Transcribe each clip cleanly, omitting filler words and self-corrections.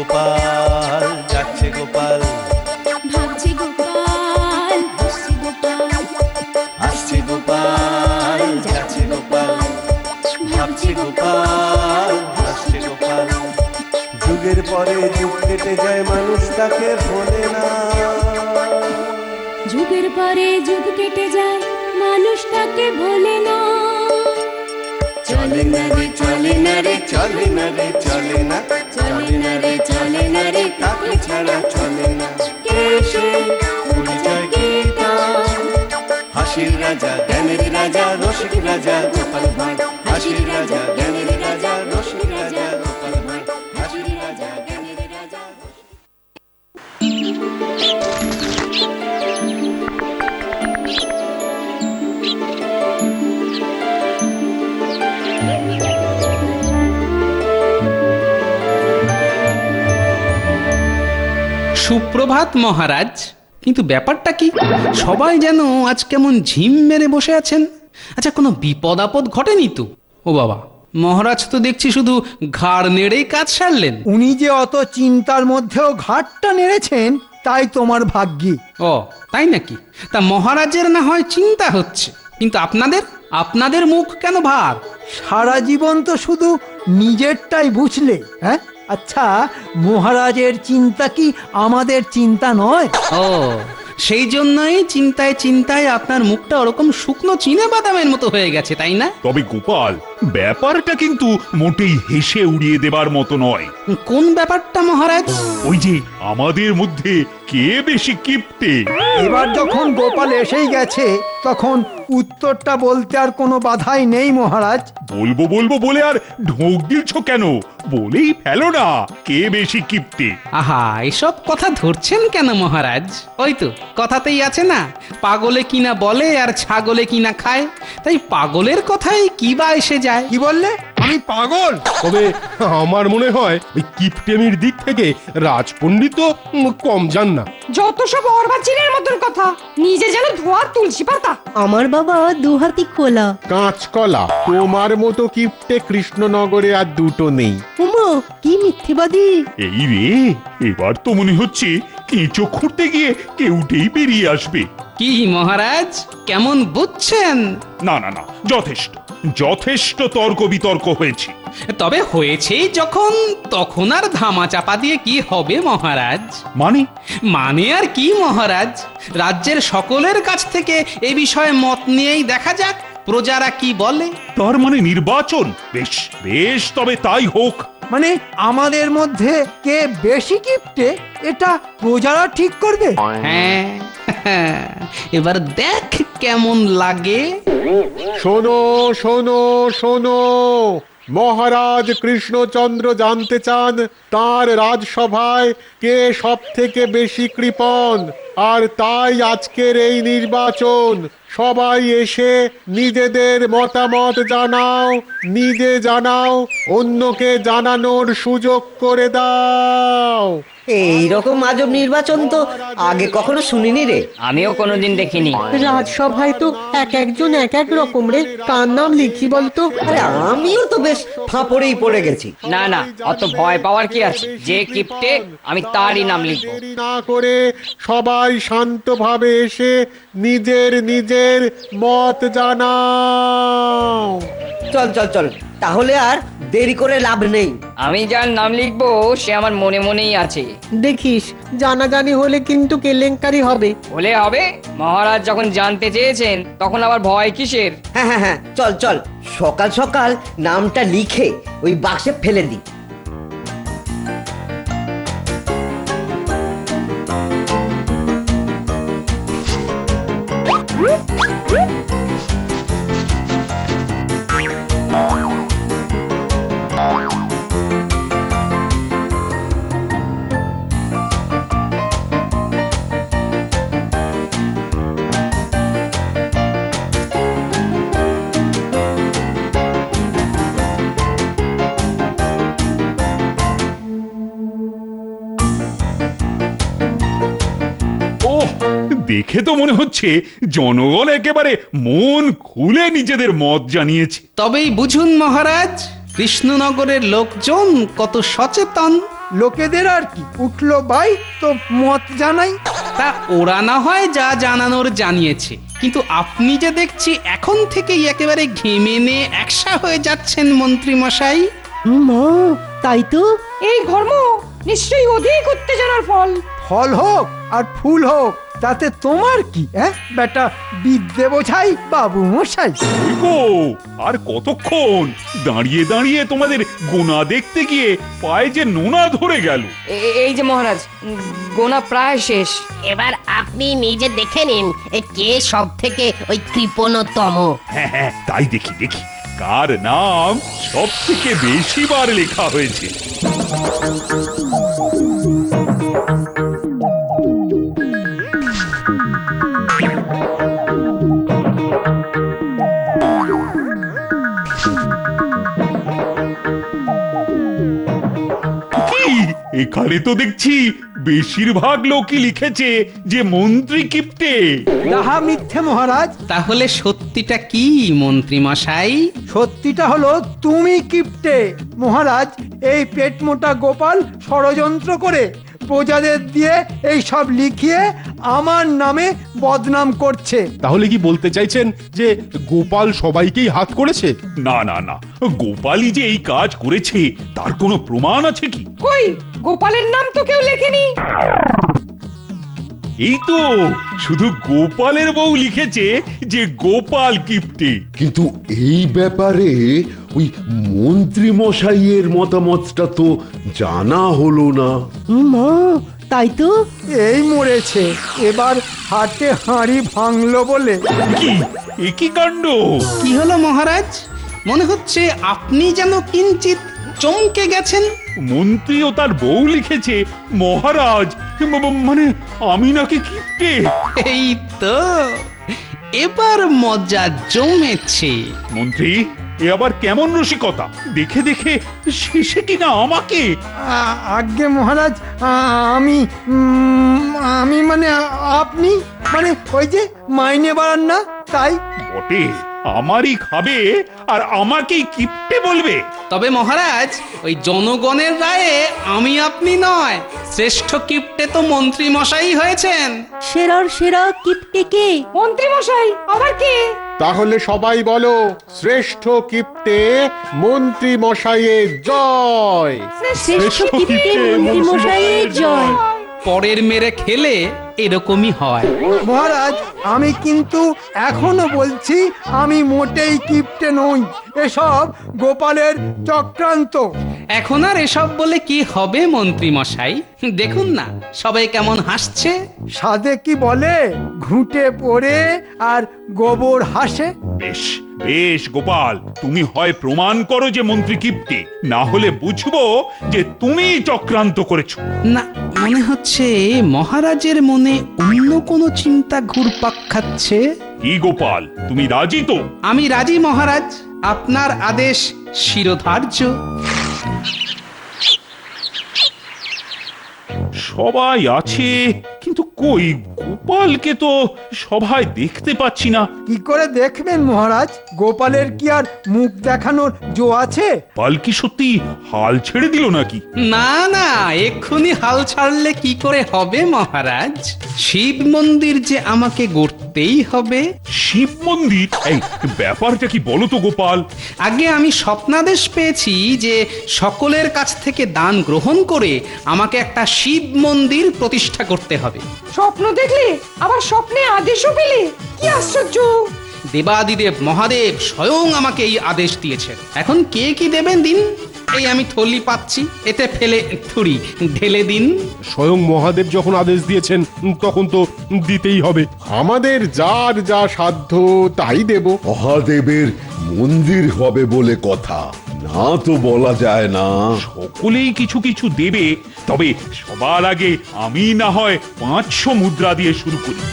গোপাল, যাচ্ছে গোপাল, ভাবছে গোপাল, হাসছে গোপাল, আসছে গোপাল, যাচ্ছে গোপাল, ভাবছে গোপাল, হাসছে গোপাল। যুগের পরে যুগ কেটে যায়, মানুষ তাকে ভোলে না। যুগের পরে যুগ কেটে যায়, মানুষ তাকে ভোলে না। চলে না রে, চলে না রে, চলে না রে, চলে না, চলে না রে, চলে না রে, তাকে ছাড়া চলে না। কে সে? পরিচয় কি তার? হাসির রাজা, জ্ঞানের রাজা, রসিক রাজা গোপাল ভাঁড়। হাসির রাজা, জ্ঞানের রাজা, রসিক রাজা গোপাল ভাঁড়। হাসির রাজা, জ্ঞানের রাজা। সুপ্রভাত মহারাজ। কিন্তু ব্যাপারটা কি, সবাই যেন আজ কেমন ঝিম মেরে বসে আছেন। আচ্ছা, কোনো বিপদ আপদ ঘটেনি তো? ও বাবা, মহারাজ তো দেখছি শুধু ঘাড় নেড়েই কাজ সারলেন। উনি যে অত চিন্তার মধ্যেও ঘাটটা নেড়েছেন, তাই তোমার ভাগ্যি। ও তাই নাকি? তা মহারাজের না হয় চিন্তা হচ্ছে, কিন্তু আপনাদের মুখ কেন ভার? সারা জীবন তো শুধু নিজেরটাই বুঝলে। হ্যাঁ, আচ্ছা, মহারাজের চিন্তা কি আমাদের চিন্তা নয়? ও সেই জন্যই চিন্তায় চিন্তায় আপনার মুখটা ওরকম শুকনো চীনা বাদামের মতো হয়ে গেছে, তাই না? তবে গোপাল, ব্যাপারটা কিন্তু মোটেই হেসে উড়িয়ে দেবার মতো নয়। কোন ব্যাপারটা মহারাজ? ওই যে আমাদের মধ্যে কে বেশি কিপ্টে। এবার যখন গোপাল এসেই গেছে, তখন উত্তরটা বলতে আর কোনো বাধাই নেই মহারাজ। বলবো বলবো বলে আর ঢোক দিলছ কেন? বলেই ফেলো না, কে বেশি কিপ্টে। আহা, এসব কথা ধরছেন কেন মহারাজ? ওই তো কথাতেই আছে না, পাগলে কিনা বলে আর ছাগলে কিনা খায়। তাই পাগলের কথাই কি বা এসে যায়। কি বললে? আমি পাগল? তবে আমার মনে হয় ওই কিপটেমির দিক থেকে রাজপণ্ডিত কম যান না। যত সব অর্বাচীনের মতন কথা, নিজে যেন ধোয়ার তুলসী পাতা। আমার বাবা দুহাতি খোলা। কাঁচকলা, তোমার মতো কিপটে কৃষ্ণনগরে আর দুটো নেই। উমা, কি মিথ্যেবাদী! এই রে, এবার তো মনে হচ্ছে কেঁচো খুঁড়তে গিয়ে কেউটেই বেরিয়ে আসবে। কি মহারাজ, কেমন বুঝছেন? না না না, যথেষ্ট যথেষ্ট তর্ক বিতর্ক হয়েছে। তবে হয়েছেই যখন, তখন আর ধামা চাপা দিয়ে কি হবে মহারাজ? মানে আর কি মহারাজ, রাজ্যের সকলের কাছ থেকে এ বিষয়ে মত নিয়েই দেখা যাক প্রজারা কি বলে। তার মানে নির্বাচন? বেশ বেশ, তবে তাই হোক। মানে আমাদের মধ্যে কে বেশি কিপ্টে, এটা প্রজারা ঠিক করবে? হ্যাঁ, এবার দেখ কেমন লাগে। শোনো শোনো শোনো, মহারাজ কৃষ্ণচন্দ্র জানতে চান তার রাজসভায় কে সব থেকে বেশি কৃপণ, আর তাই আজকের এই নির্বাচন। সবাই এসে নিজেদের মতামত জানাও, নিজে জানাও, অন্যকে জানানোর সুযোগ করে দাও। এই রকম আজব নির্বাচন তো আগে কখনো শুনিনি রে। আমিও কোনোদিন দেখিনি। রাজসভায় তো এক একজন এক এক রকম রে, কার নাম লিখি বলতো? আরে আমিও তো বেশ ফাঁপড়েই পড়ে গেছি। না না, অত ভয় পাওয়ার কি আছে? যে কিপটে আমি তারই নাম লিখবো। দেরি না করে সবাই শান্তভাবে এসে নিজের নিজের মত জানাও। চল চল চল, তাহলে আর দেরি করে লাভ নেই। আমি যার নাম লিখবো সে আমার মনে মনেই আছে। দেখিস, জানাজানি হলে কিন্তু কেলেঙ্কারি হবে। হলে হবে, মহারাজ যখন জানতে চেয়েছেন তখন আবার ভয় কিসের? হ্যাঁ হ্যাঁ হ্যাঁ, চল চল, সকাল সকাল নামটা লিখে ওই বাক্সে ফেলে দিই। দেখে তো মনে হচ্ছে জনগণ একেবারে মন খুলে নিজেদের মত জানিয়েছে। তবেই বুঝুন মহারাজ, কৃষ্ণনগরের লোকজন কত সচেতন। লোকেদের আর কি, উঠলো বাই তো মত জানাই। তা ওরা না হয় যা জানানোর জানিয়েছে, কিন্তু আপনি যে দেখছি এখন থেকেই একেবারে ঘেমে নে একসা হয়ে যাচ্ছেন মন্ত্রী মশাই। মা তাই তো। এই ঘর্ম নিশ্চয়ই অধিক উত্তেজনার ফল। ফল হোক আর ফুল হোক তাতে তোমার কি? বেটা বিদ্যে বোঝাই বাবু মশাই। ওই গো, আর কতক্ষণ দাঁড়িয়ে দাঁড়িয়ে তোমাদের গোনা দেখতে গিয়ে পায়ে যে নোনা ধরে গেল। এই যে মহারাজ, গোনা প্রায় শেষ। এবার আপনি নিজে দেখে নিন কে সব থেকে ওই কৃপণতম। হ্যাঁ হ্যাঁ, তাই দেখি দেখি কার নাম সব থেকে বেশি বার লেখা হয়েছে। কি, এখানে তো দেখছি বেশিরভাগ লোকই লিখেছে যে মন্ত্রী কিপ্টে। তাহা মিথ্যে মহারাজ। তাহলে সত্যিটা কি মন্ত্রী মশাই? সত্যিটা হলো তুমি কিপ্টে মহারাজ। এই পেট মোটা গোপাল ষড়যন্ত্র করে প্রজাদের দিয়ে এই সব লিখিয়ে আমার নামে বদনাম করছে। তাহলে কি বলতে চাইছেন যে গোপাল সবাইকেই হাত করেছে? না না না, গোপালই যে এই কাজ করেছে তার কোনো প্রমাণ আছে কি? কই, গোপালের নাম তো কেউ লেখেনি। এই তো শুধু গোপালের বউ লিখেছে যে গোপাল কিপ্টে। কিন্তু এই ব্যাপারে ওই মন্ত্রী মশাইয়ের মতামতটা তো জানা হলো না। মা তাই তো। এই মরেছে, এবার হাটে হাঁড়ি ভাঙলো বলে। কি একই কাণ্ড! কি হলো মহারাজ? মনে হচ্ছে আপনি যেন কিঞ্চিত চমকে গেছেন। মন্ত্রী ও তার বউ লিখেছে মহারাজ, মানে আমি নাকি কিপ্টে। এই তো এবার মজা জমেছে। মন্ত্রী, এ আবার কেমন রসিকতা! দেখে দেখে শেষে কিনা আমাকে। আজ্ঞে মহারাজ, আমি মানে আপনি মানে ওই যে মাইনে বাড়ান না তাই। বটে, আমারই খাবে আর আমাকেই কিপ্টে বলবে। তবে মহারাজ, ওই জনগণের রায়ে আমি আপনি নয়, শ্রেষ্ঠ কিপ্টে তো মন্ত্রী মশাই হয়েছেন। সেরার সেরা কিপ্টে কে? মন্ত্রী মশাই, আবার কে? তাহলে সবাই বলো, শ্রেষ্ঠ কিপ্টে মন্ত্রী মশাইয়ের জয়। শ্রেষ্ঠ কিপ্টে মন্ত্রী মশাইয়ের জয়। পরের মেরে খেলে এরকমই হয়। মহারাজ, আমি কিন্তু এখনো বলছি আমি মোটেই কিপ্টে নই। এসব গোপালের চক্রান্ত। এখন আর এসব বলে কি হবে মন্ত্রী মশাই? দেখুন না সবাই কেমন হাসছে। সাধে কি বলে, ঘুঁটে পড়ে আর গোবর হাসে। বেশ বেশ গোপাল, তুমি হয় প্রমাণ করো যে মন্ত্রী কিপ্টে, না হলে বুঝবো যে তুমি চক্রান্ত করেছো। না, মনে হচ্ছে মহারাজের মনে অন্য কোনো চিন্তা ঘুরপাক খাচ্ছে। কি গোপাল, তুমি রাজি তো? আমি রাজি মহারাজ, আপনার আদেশ শিরোধার্য। সবাই আছে, কিন্তু কই গোপালকে তো সবাই দেখতে পাচ্ছি না। কি করে দেখবেন মহারাজ? গোপালের কি আর মুখ দেখানোর জো আছে? গোপাল কি সত্যি হাল ছেড়ে দিল নাকি? না না, এক্ষুনি হাল ছাড়লে কি করে হবে মহারাজ? শিব মন্দির যে আমাকে গড়তেই হবে। শিব মন্দির? এই ব্যাপারটা কি বলো তো গোপাল। আগে আমি স্বপ্নাদেশ পেয়েছি যে সকলের কাছ থেকে দান গ্রহণ করে আমাকে একটা শিব মন্দির প্রতিষ্ঠা করতে হবে। স্বপ্ন দেখলে আবার স্বপ্নে আদেশও পেলে? কি আশ্চর্য! দেবাদিদেব মহাদেব স্বয়ং আমাকে এই আদেশ দিয়েছেন। এখন কে কি দেবেন দিন। এই আমি থলি পাচ্ছি, এতে ফেলে থুড়ি ঢেলে দিন। স্বয়ং মহাদেব যখন আদেশ দিয়েছেন তখন তো দিতেই হবে। আমাদের যার যা সাধ্য তাই দেব। মহাদেবের মন্দির হবে বলে কথা, না তো বলা যায় না। সকলেই কিছু কিছু দেবে, তবে সবার আগে আমি না হয় 500 মুদ্রা দিয়ে শুরু করি।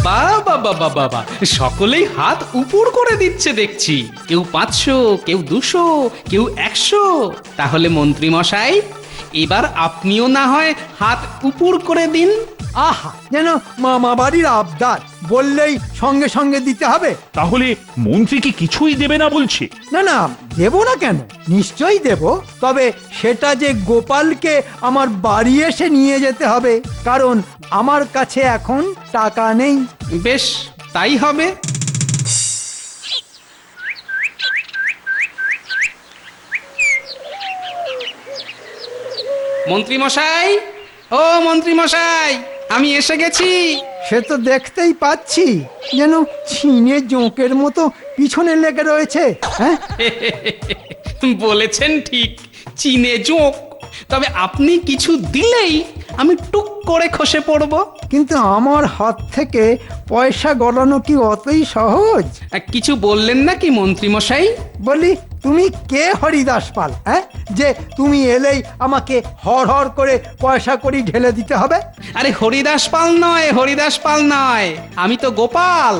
বাবা বাবা বাবা, সকলেই হাত উপর করে দিচ্ছে দেখছি। কেউ 500, কেউ 200, কেউ 100। তাহলে মন্ত্রী মশাই, এবার আপনিও না হয় হাত উপর করে দিন। আহা, যেন মামা বাড়ির আবদার, বললেই সঙ্গে সঙ্গে দিতে হবে। তাহলে মন্ত্রী কি কিছুই দেবে না বলছে? না না, দেব না কেন, নিশ্চয়ই দেব। তবে সেটা যে গোপালকে আমার বাড়ি এসে নিয়ে যেতে হবে, কারণ আমার কাছে এখন টাকা নেই। বেশ, তাই হবে। মন্ত্রী মশাই, ও মন্ত্রী মশাই, আমি এসে গেছি। সে তো দেখতেই পাচ্ছি, যেন ছিনে জোঁকের মতো পিছনে লেগে রয়েছে। হ্যাঁ, বলেছেন ঠিক, চীনে জোঁক। তবে আপনি কিছু দিলেই আমি টুক করে খসে পড়ব। কিন্তু আমার হাত থেকে পয়সা গলানো কি অতই সহজ? কিছু বললেন নাকি মন্ত্রী মশাই? বলি, তুমি কে হরিদাস পাল, হ্যাঁ, যে তুমি এলেই আমাকে হর হর করে পয়সা করি ঢেলে দিতে হবে? আরে হরিদাস পাল নয়, হরিদাস পাল নয়, আমি তো গোপাল।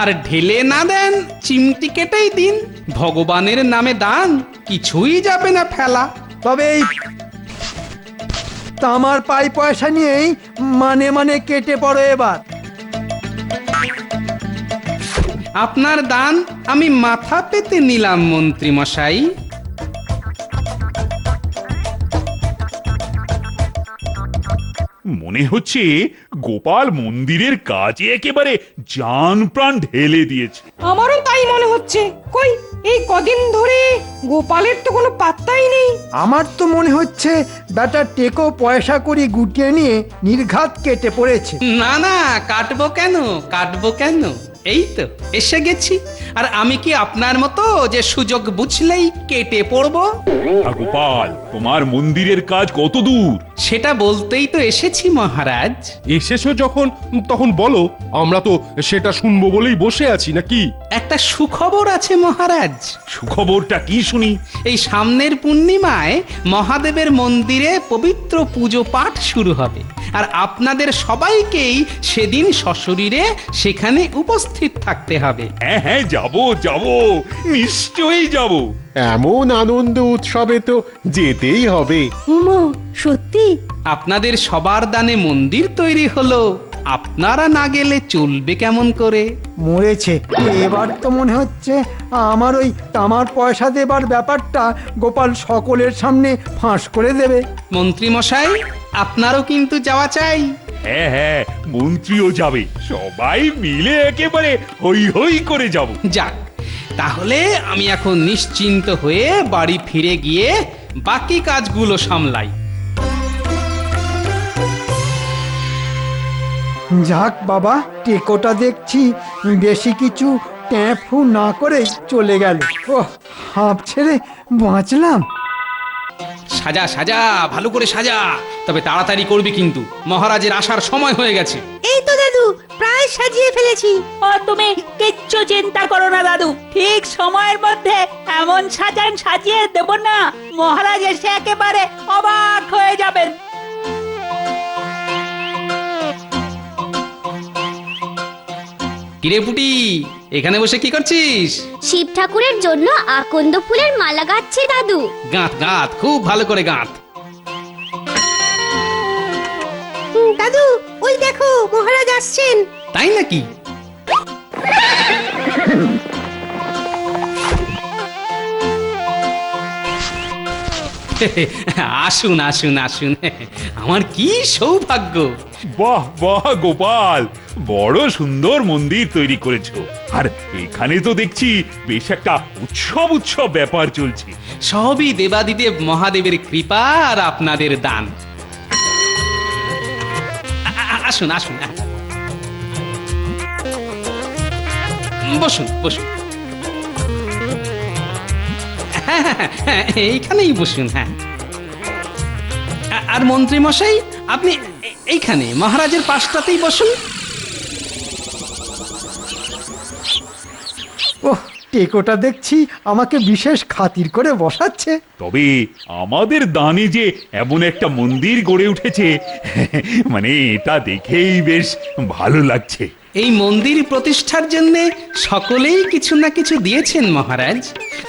আর ঢেলে না দেন, চিমটি কেটেই দিন। ভগবানের নামে দান, কিছুই যাবে না ফেলা। তবে এই তামার পাই পয়সা নিয়েই মানে মানে কেটে পড়ো এবার। আপনার দান আমি মাথা পেতে নিলাম মন্ত্রী মশাই। মনে হচ্ছে গোপাল মন্দিরের কাজে একেবারে জান প্রাণ ঢেলে দিয়েছে। আমারও তাই মনে হচ্ছে। কই এই কদিন ধরে গোপালের তো কোনো পাত্তাই নেই। আমার তো মনে হচ্ছে বেটা টেকো পয়সা করি গুটিয়ে নিয়ে নির্ঘাত কেটে পড়েছে। না না, কাটবো কেন, কাটবো কেন, এই তো এসে গেছি। আর আমি কি আপনার মতো যে সুযোগ বুঝলেই কেটে পড়বো? গোপাল, তোমার মন্দিরের কাজ কত দূর? সেটা বলতেই তো এসেছি মহারাজ। এসেছো যখন, তখন বলো, আমরা তো সেটা শুনবো বলেই বসে আছি নাকি? একটা সুখবর আছে মহারাজ। সুখবরটা কি শুনি? এই সামনের পূর্ণিমায় মহাদেবের মন্দিরে পবিত্র পুজো পাঠ শুরু হবে। আর আপনাদের সবাইকেই সেদিন সশরীরে সেখানে উপস্থিত থাকতে হবে। হ্যাঁ হ্যাঁ, যাব যাব, নিশ্চয়ই যাব। এমন আনন্দ উৎসবে তো যেতেই হবে। উমা, সত্যি? আপনাদের সবার দানে মন্দির তৈরি হলো, আপনারা না গেলে চলবে কেমন করে? মরেছে। এবার তো মনে হচ্ছে আমার ওই তামার পয়সা দেবার ব্যাপারটা গোপাল সকলের সামনে ফাঁস করে দেবে। মন্ত্রী মশাই, আপনারও কিন্তু যাওয়া চাই। হ্যাঁ হ্যাঁ, মন্ত্রীও যাবে, সবাই মিলে একেবারে হই হই করে যাব। যাক, তাহলে আমি এখন নিশ্চিন্ত হয়ে বাড়ি ফিরে গিয়ে বাকি কাজগুলো সামলাই। যাক বাবা, টেকোটা দেখছি বেশি কিছু ট্যাঁফু না করে চলে গেল। ও, হাঁপ ছেড়ে বাঁচলাম। সাজা সাজা, ভালো করে সাজা, তবে তাড়াতাড়ি করবি কিন্তু, মহারাজের আসার সময় হয়ে গেছে। এই তো দাদু, প্রায় সাজিয়ে ফেলেছি। ও তুমি কিচ্ছু চিন্তা করো না দাদু, ঠিক সময়ের মধ্যে এমন সাজিয়ে দেব না, মহারাজ এসে একেবারে অবাক হয়ে যাবেন। কিরে পুটি, এখানে বসে কি করছিস? শিব ঠাকুরের জন্য আকন্দ ফুলের মালা গাঁথছে দাদু। গাঁথ গাঁথ, খুব ভালো করে গাঁথ। দাদু, ওই দেখো মহারাজ আসছেন। তাই নাকি? আসুন আসুন আসুন, আমার কি সৌভাগ্য। বাহ বাহ গোপাল, বড় সুন্দর মন্দির তৈরি করেছো। আর এখানে তো দেখছি বেশ একটা উৎসব উৎসব ব্যাপার চলছে। সবই দেবাদিদেব মহাদেবের কৃপা আর আপনাদের দান। আসুন আসুন, বসুন বসুন। হ্যাঁ, এইখানেই বসুন। হ্যাঁ, আর মন্ত্রী মশাই, আপনি এইখানে মহারাজের পাশটাতেই বসুন। ওহ, টেকোটা দেখছি আমাকে বিশেষ খাতির করে বসাচ্ছে। তবে আমাদের দানে যে এমন একটা মন্দির গড়ে উঠেছে, মানে এটা দেখেই বেশ ভালো লাগছে। এই মন্দির প্রতিষ্ঠার জন্য সকলেই কিছু না কিছু দিয়েছেন মহারাজ,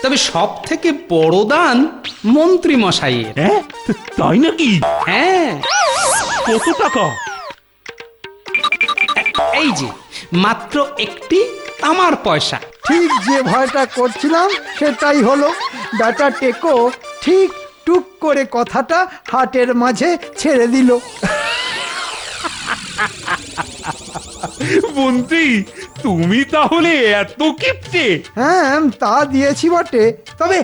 তবে সব থেকে বড় দান মন্ত্রী মশাইয়ের। হ্যাঁ, তাই নাকি? হ্যাঁ, কত টাকা? এই যে মাত্র একটি তামার পয়সা। ঠিক যে ভয়টা করছিলাম সেটাই হলো। বেটা টেকো ঠিক টুক করে কথাটা হাটের মাঝে ছেড়ে দিল। মন্ত্রী, তুমি তাহলে এত কিপ্টে? হ্যাঁ, তা দিয়েছি বটে, তবে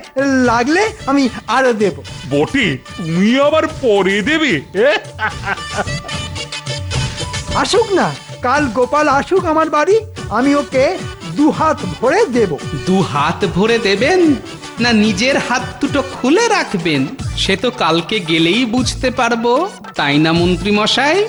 লাগলে আমি আরো দেব। বটে, তুমি আবার পরে দেবে? আসুক না, কাল গোপাল আসুক আমার বাড়ি, আমি ওকে 2 হাত ভরে দেব। 2 হাত ভরে দেবেন না নিজের হাত দুটো খুলে রাখবেন সে তো কালকে গেলেই বুঝতে পারবো, তাই না মন্ত্রী মশাই?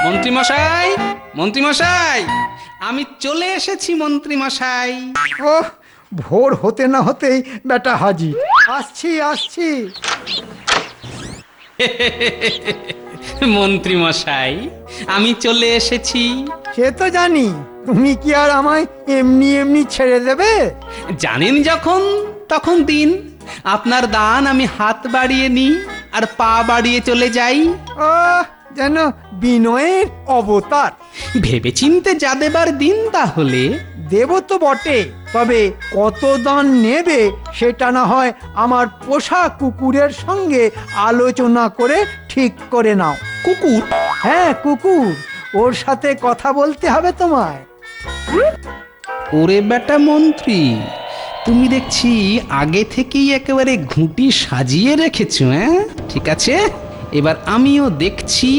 মন্ত্রী মশাই, মন্ত্রী মশাই, আমি চলে এসেছি মন্ত্রী মশাই। ওহ, ভোর হতে না হতেই বেটা হাজির। আসছি আসছি। মন্ত্রী মশাই, আমি চলে এসেছি। সে তো জানি, তুমি কি আর আমায় এমনি এমনি ছেড়ে দেবে? জানেন যখন তখন দিন, আপনার দান আমি হাত বাড়িয়ে নিই আর পা বাড়িয়ে চলে যাই। যেন বিনয়ের অবতার। ভেবেচিন্তে যা দেবার দিন তাহলে। দেব তো বটে, তবে কত দান নেবে সেটা না হয় আমার পোষা কুকুরের সঙ্গে আলোচনা করে ঠিক করে নাও। কুকুর? হ্যাঁ, কুকুর। ওর সাথে কথা বলতে হবে তোমায়। ওরে বেটা মন্ত্রী, তুমি দেখছি আগে থেকেই একেবারে ঘুঁটি সাজিয়ে রেখেছো। হ্যাঁ, ঠিক আছে, এবার আমিও দেখছি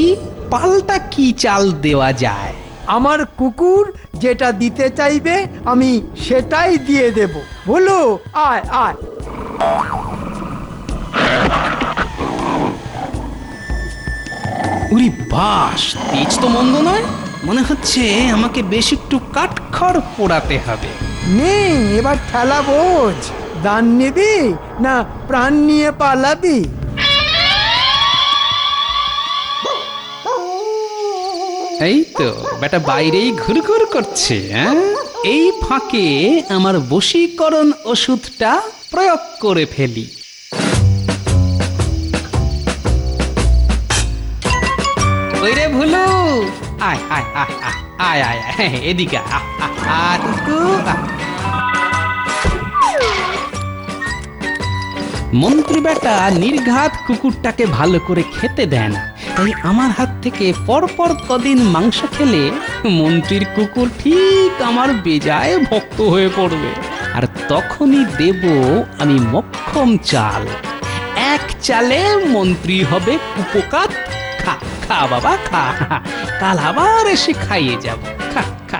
পাল্টা কি চাল দেওয়া যায়। আমার কুকুর যেটা দিতে চাইবে আমি সেটাই দিয়ে দেব। বলো, আয় আয়। উরি বাস, তেজ তো মন্দ নয়। মনে হচ্ছে আমাকে বেশ একটু কাঠখড় পোড়াতে হবে। নে, এবার ঠেলা বোঝ। দান নিবি না প্রাণ নিয়ে পালাবি? এই তো বেটা বাইরেই ঘুরঘুর করছে। হ্যাঁ, এই ফাঁকে আমার বশীকরণ ওষুধটা প্রয়োগ করে ফেলি। ওই রে ভুলু, আয় আয় আয় আয় আয় আয় আয়, এদিকে মন্ত্রী বেটা নির্ঘাত কুকুরটাকে ভালো করে খেতে দেন, তাই আমার হাত থেকে পরপর কদিন মাংস খেলে মন্ত্রীর কুকুর ঠিক আমার বেজায় ভক্ত হয়ে পড়বে। আর তখনই দেব আমি মক্ষম চাল। এক চালে মন্ত্রী হবে কুপোকাত। খা খা বাবা খা, কাল আবার এসে খাইয়ে যাব। খা খা।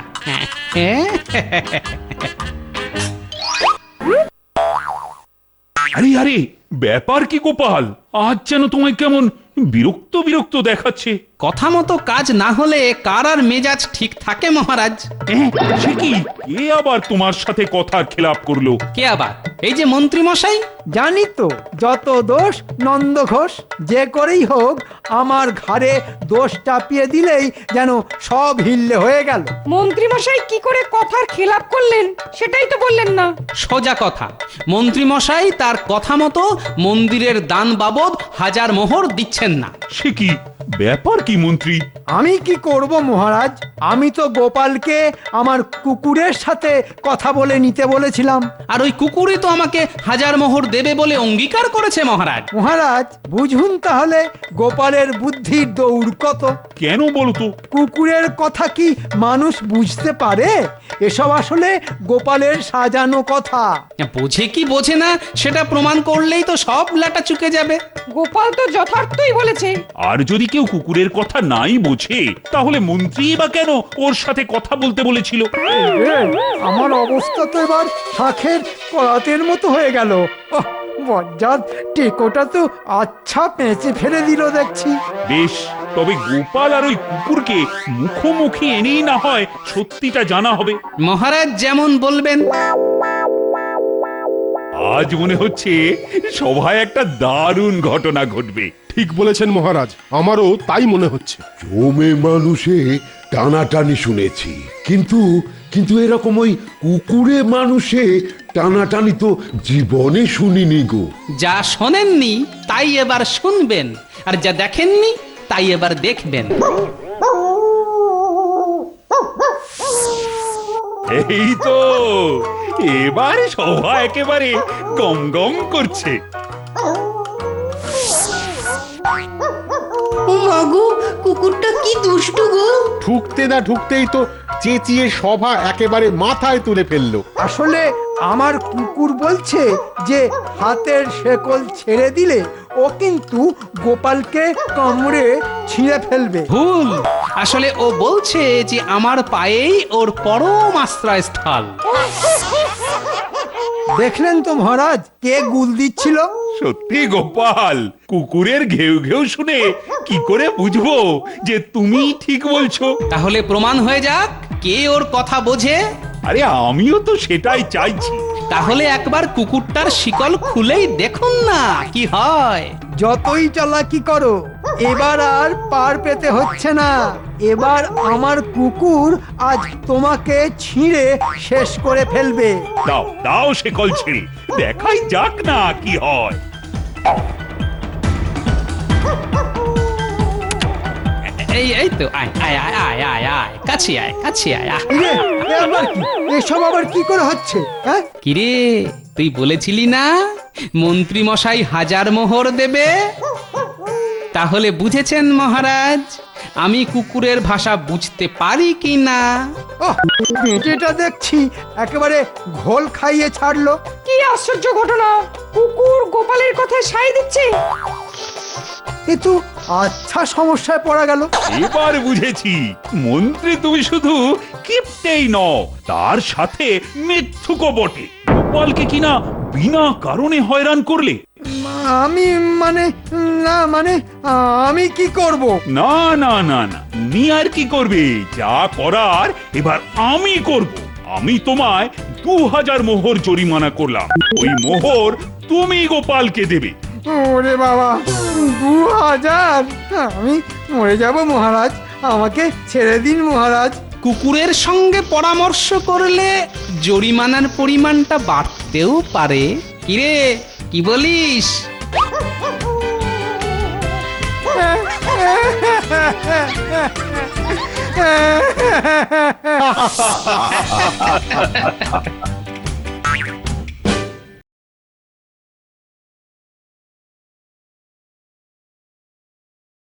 আরে আরে, ব্যাপার কি গোপাল? আজ যেন তোমায় কেমন বিরক্ত বিরক্ত দেখাচ্ছে। কথা মতো কাজ না হলে কার আর মেজাজ ঠিক থাকে মহারাজ? সে কি? কে আবার তোমার সাথে কথার খেলাপ করলো? কে আবার? এই যে মন্ত্রী মশাই। জানি তো, যত দোষ নন্দ ঘোষ। যে করেই হোক আমার ঘাড়ে দোষ চাপিয়ে দিলেই যেন সব হিল্লে হয়ে গেল। মন্ত্রী মশাই কি করে কথার খেলাপ করলেন সেটাই তো বললেন না। সোজা কথা, মন্ত্রী মশাই তার কথা মতো মন্দিরের দান বাবদ 1000 মোহর দিচ্ছেন না। সে কি? ব্যাপার কি মন্ত্রী? আমি কি করব মহারাজ? আমি তো গোপালকে আমার কুকুরের সাথে কথা বলে নিতে বলেছিলাম। আর ওই কুকুরই তো আমাকে 1000 মোহর দেবে বলে অঙ্গীকার করেছে মহারাজ। মহারাজ, বুঝুন তাহলে গোপালের বুদ্ধির দৌড় কত। কেন বলতো? কুকুরের কথা কি মানুষ বুঝতে পারে? এসব আসলে গোপালের সাজানো কথা। বোঝে কি বোঝে না সেটা প্রমাণ করলেই তো সব লাটা চুকে যাবে। গোপাল তো যথার্থই বলেছে। আর যদি কেউ কুকুরের কথা নাই বোঝে তাহলে মন্ত্রী বা কেন ওর সাথে কথা বলতে বলেছিল? আমার অবস্থা তো এবার শাঁখের করাতের মতো হয়ে গেল। বজ্জাত টেকোটা তো আচ্ছা পেঁচে ফেলে দিল দেখছি। বেশ, তবে গোপাল আর ওই কুকুরকে মুখোমুখি এনেই না হয় সত্যিটা জানা হবে। মহারাজ যেমন বলবেন। আজ মনে হচ্ছে সভায় একটা দারুণ ঘটনা ঘটবে। ঠিক বলেছেন মহারাজ, আমারও তাই মনে হচ্ছে। জমে মানুষে টানাটানি শুনেছি, কিন্তু কিন্তু এরকম ওই কুকুরে মানুষে টানাটানি তো জীবনে শুনিনি গো। যা শোনেননি তাই এবার শুনবেন, আর যা দেখেননি তাই এবার দেখবেন। এই তো এবার সভা একেবারে গম গম করছে। মাগো, কুকুরটা কি দুষ্টু গো। ঢুকতে না ঢুকতেই তো চেঁচিয়ে সভা একেবারে মাথায় তুলে ফেললো। আসলে আমার কুকুর বলছে যে হাতের শেকল ছেড়ে দিলে ও কিন্তু গোপালকে কামড়ে ছিঁড়ে ফেলবে। ভুল, আসলে ও বলছে যে আমার পায়েই ওর পরম আশ্রয়স্থল। দেখলেন তো মহারাজ কে গুল দিচ্ছিল? সত্যি গোপাল, কুকুরের ঘেউ ঘেউ শুনে কি করে বুঝবো যে তুমি ঠিক বলছো? তাহলে প্রমাণ হয়ে যাক কে ওর কথা বোঝে। আরে আমিও তো সেটাই চাইছি। তাহলে একবার কুকুরটার শিকল খুলেই দেখুন না কি হয়। যতই চালাকি করো এবার আর পার পেতে হচ্ছে না। এবার আমার কুকুর আজ তোমাকে ছিঁড়ে শেষ করে ফেলবে। দাও দাও শেকল ছেড়ে দেখাই যাক না কি হয়। এই এই তো আয় আয় আয় আয় আয় আয় কাছে আয় কাছে আয় আহ। ইরে, এ আবার কি? এসব আবার কি করে হচ্ছে? হ্যাঁ, কিরে তুই বলেছিলি না মন্ত্রী মশাই 1000 মোহর দেবে? তাহলে বুঝেছেন মহারাজ আমি কুকুরের ভাষা বুঝতে পারি কি না? ওহ, বেটেটা দেখছি একেবারে ঘোল খাইয়ে ছাড়লো। কি আশ্চর্য ঘটনা, কুকুর গোপালের কথায় সায় দিচ্ছে। এ তো আচ্ছা সমস্যায় পড়া গেল। এবার বুঝেছি মন্ত্রী তুমি শুধু কিপটেই নও, তার সাথে মিথ্যুকও বটে। গোপালকে কিনা বিনা কারণে হয়রান করলে। আমি মানে না মানে আমি কি করব? না না না না, তুমি আর কি করবে? যা করার এবার আমি করব। আমি তোমায় 2000 মোহর জরিমানা করলাম। ওই মোহর তুমি গোপালকে দেবে। ওরে বাবা, 2000! আমি মরে যাব মহারাজ, আমাকে ছেড়ে দিন মহারাজ। কুকুরের সঙ্গে পরামর্শ করলে জরিমানার পরিমাণটা বাড়তেও পারে। কিরে কি বলিস?